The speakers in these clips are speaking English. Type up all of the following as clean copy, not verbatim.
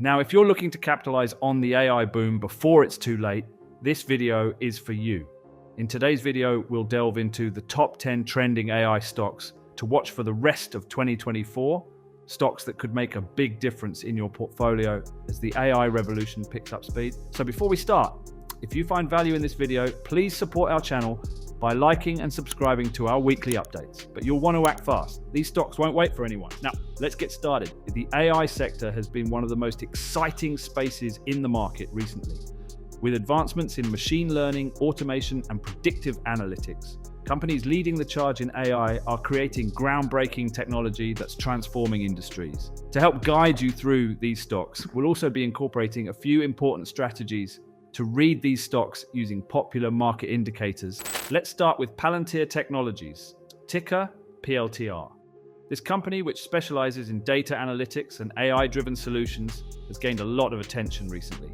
Now, if you're looking to capitalize on the AI boom before it's too late, this video is for you. In today's video, we'll delve into the top 10 trending AI stocks to watch for the rest of 2024, stocks that could make a big difference in your portfolio as the AI revolution picks up speed. So before we start, if you find value in this video, please support our channel by liking and subscribing to our weekly updates. But you'll want to act fast. These stocks won't wait for anyone. Now, let's get started. The AI sector has been one of the most exciting spaces in the market recently. With advancements in machine learning, automation, and predictive analytics, companies leading the charge in AI are creating groundbreaking technology that's transforming industries. To help guide you through these stocks, we'll also be incorporating a few important strategies to read these stocks using popular market indicators. Let's start with Palantir Technologies, ticker PLTR. This company, which specializes in data analytics and AI-driven solutions, has gained a lot of attention recently.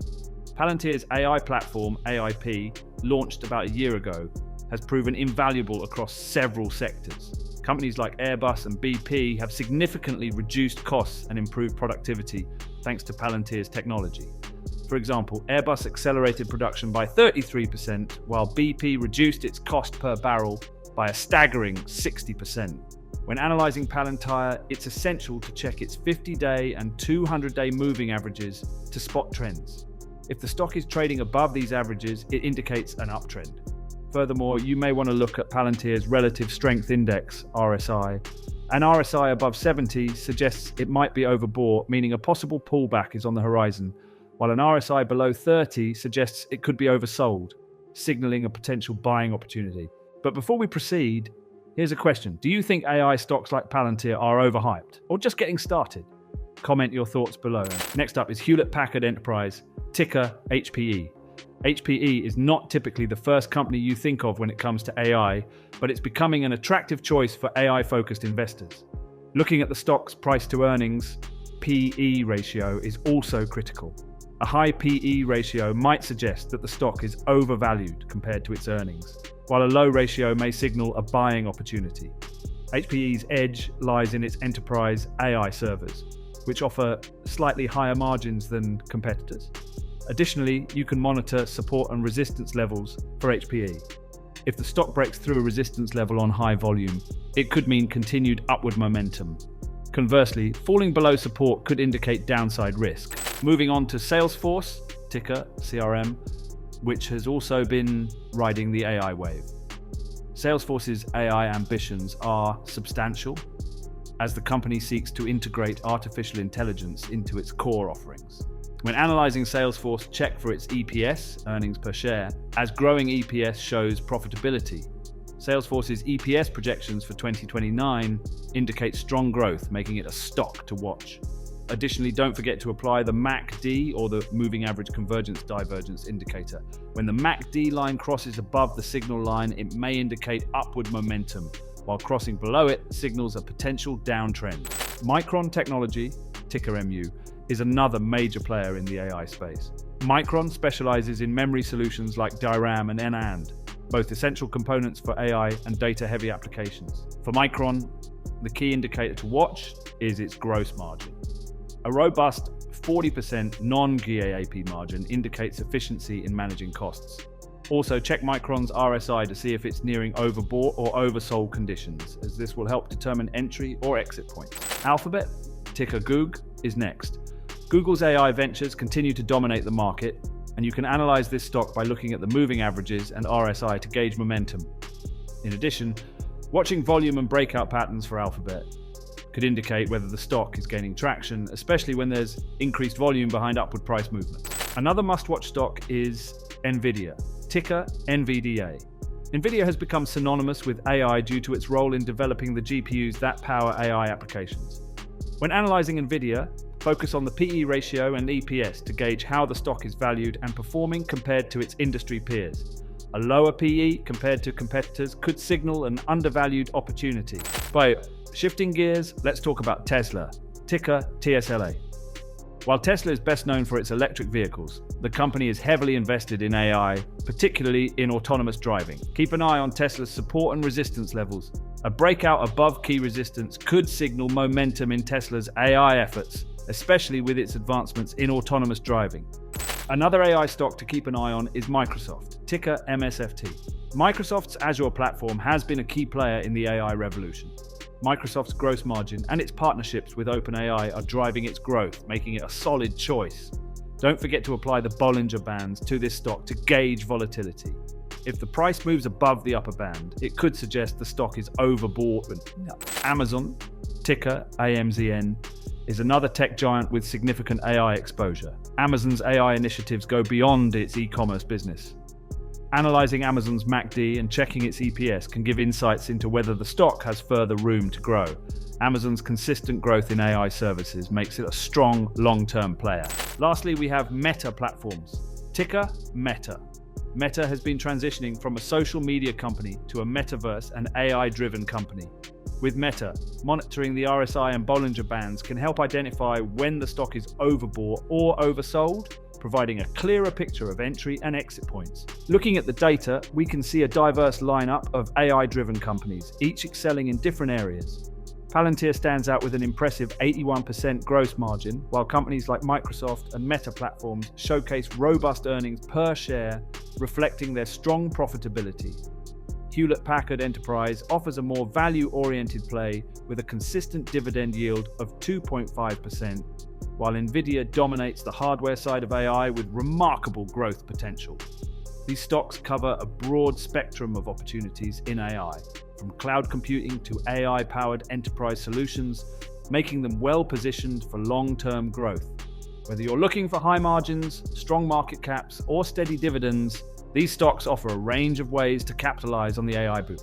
Palantir's AI platform, AIP, launched about a year ago, has proven invaluable across several sectors. Companies like Airbus and BP have significantly reduced costs and improved productivity thanks to Palantir's technology. For example, Airbus accelerated production by 33%, while BP reduced its cost per barrel by a staggering 60%. When analyzing Palantir, it's essential to check its 50-day and 200-day moving averages to spot trends. If the stock is trading above these averages, it indicates an uptrend. Furthermore, you may want to look at Palantir's Relative Strength Index, RSI. An RSI above 70 suggests it might be overbought, meaning a possible pullback is on the horizon, while an RSI below 30 suggests it could be oversold, signaling a potential buying opportunity. But before we proceed, here's a question. Do you think AI stocks like Palantir are overhyped or just getting started? Comment your thoughts below. Next up is Hewlett-Packard Enterprise, ticker HPE. HPE is not typically the first company you think of when it comes to AI, but it's becoming an attractive choice for AI-focused investors. Looking at the stock's price to earnings, PE ratio is also critical. A high PE ratio might suggest that the stock is overvalued compared to its earnings, while a low ratio may signal a buying opportunity. HPE's edge lies in its enterprise AI servers, which offer slightly higher margins than competitors. Additionally, you can monitor support and resistance levels for HPE. If the stock breaks through a resistance level on high volume, it could mean continued upward momentum. Conversely, falling below support could indicate downside risk. Moving on to Salesforce, ticker CRM, which has also been riding the AI wave. Salesforce's AI ambitions are substantial as the company seeks to integrate artificial intelligence into its core offerings. When analyzing Salesforce, check for its EPS, earnings per share, as growing EPS shows profitability. Salesforce's EPS projections for 2029 indicate strong growth, making it a stock to watch. Additionally, don't forget to apply the MACD, or the Moving Average Convergence Divergence indicator. When the MACD line crosses above the signal line, it may indicate upward momentum, while crossing below it signals a potential downtrend. Micron Technology, ticker MU, is another major player in the AI space. Micron specializes in memory solutions like DRAM and NAND, both essential components for AI and data-heavy applications. For Micron, the key indicator to watch is its gross margin. A robust 40% non-GAAP margin indicates efficiency in managing costs. Also, check Micron's RSI to see if it's nearing overbought or oversold conditions, as this will help determine entry or exit points. Alphabet, ticker Goog, is next. Google's AI ventures continue to dominate the market, and you can analyze this stock by looking at the moving averages and RSI to gauge momentum. In addition, watching volume and breakout patterns for Alphabet could indicate whether the stock is gaining traction, especially when there's increased volume behind upward price movement. Another must-watch stock is Nvidia, ticker NVDA. Nvidia has become synonymous with AI due to its role in developing the GPUs that power AI applications. When analyzing Nvidia, focus on the PE ratio and EPS to gauge how the stock is valued and performing compared to its industry peers. A lower PE compared to competitors could signal an undervalued opportunity. By shifting gears, let's talk about Tesla, ticker TSLA. While Tesla is best known for its electric vehicles, the company is heavily invested in AI, particularly in autonomous driving. Keep an eye on Tesla's support and resistance levels. A breakout above key resistance could signal momentum in Tesla's AI efforts especially with its advancements in autonomous driving. Another AI stock to keep an eye on is Microsoft, ticker MSFT. Microsoft's Azure platform has been a key player in the AI revolution. Microsoft's gross margin and its partnerships with OpenAI are driving its growth, making it a solid choice. Don't forget to apply the Bollinger Bands to this stock to gauge volatility. If the price moves above the upper band, it could suggest the stock is overbought. Amazon, ticker AMZN, is another tech giant with significant AI exposure. Amazon's AI initiatives go beyond its e-commerce business. Analyzing Amazon's MACD and checking its EPS can give insights into whether the stock has further room to grow. Amazon's consistent growth in AI services makes it a strong long-term player. Lastly, we have Meta Platforms, ticker Meta. Meta has been transitioning from a social media company to a metaverse and AI-driven company. With Meta, monitoring the RSI and Bollinger Bands can help identify when the stock is overbought or oversold, providing a clearer picture of entry and exit points. Looking at the data, we can see a diverse lineup of AI-driven companies, each excelling in different areas. Palantir stands out with an impressive 81% gross margin, while companies like Microsoft and Meta Platforms showcase robust earnings per share, reflecting their strong profitability. Hewlett-Packard Enterprise offers a more value-oriented play with a consistent dividend yield of 2.5%, while Nvidia dominates the hardware side of AI with remarkable growth potential. These stocks cover a broad spectrum of opportunities in AI, from cloud computing to AI-powered enterprise solutions, making them well-positioned for long-term growth. Whether you're looking for high margins, strong market caps, or steady dividends, these stocks offer a range of ways to capitalize on the AI boom.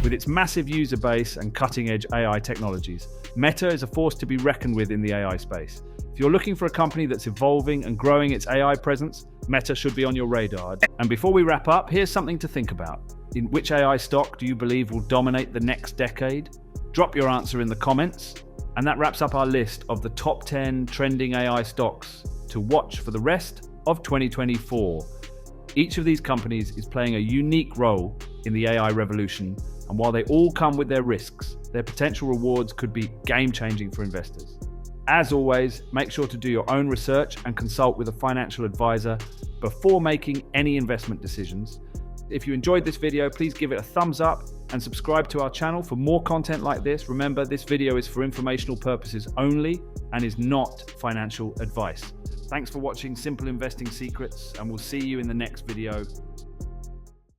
With its massive user base and cutting-edge AI technologies, Meta is a force to be reckoned with in the AI space. If you're looking for a company that's evolving and growing its AI presence, Meta should be on your radar. And before we wrap up, here's something to think about. In which AI stock do you believe will dominate the next decade? Drop your answer in the comments. And that wraps up our list of the top 10 trending AI stocks to watch for the rest of 2024. Each of these companies is playing a unique role in the AI revolution, and while they all come with their risks, their potential rewards could be game-changing for investors. As always, make sure to do your own research and consult with a financial advisor before making any investment decisions. If you enjoyed this video, please give it a thumbs up and subscribe to our channel for more content like this. Remember, this video is for informational purposes only and is not financial advice. Thanks for watching Simple Investing Secrets, and we'll see you in the next video.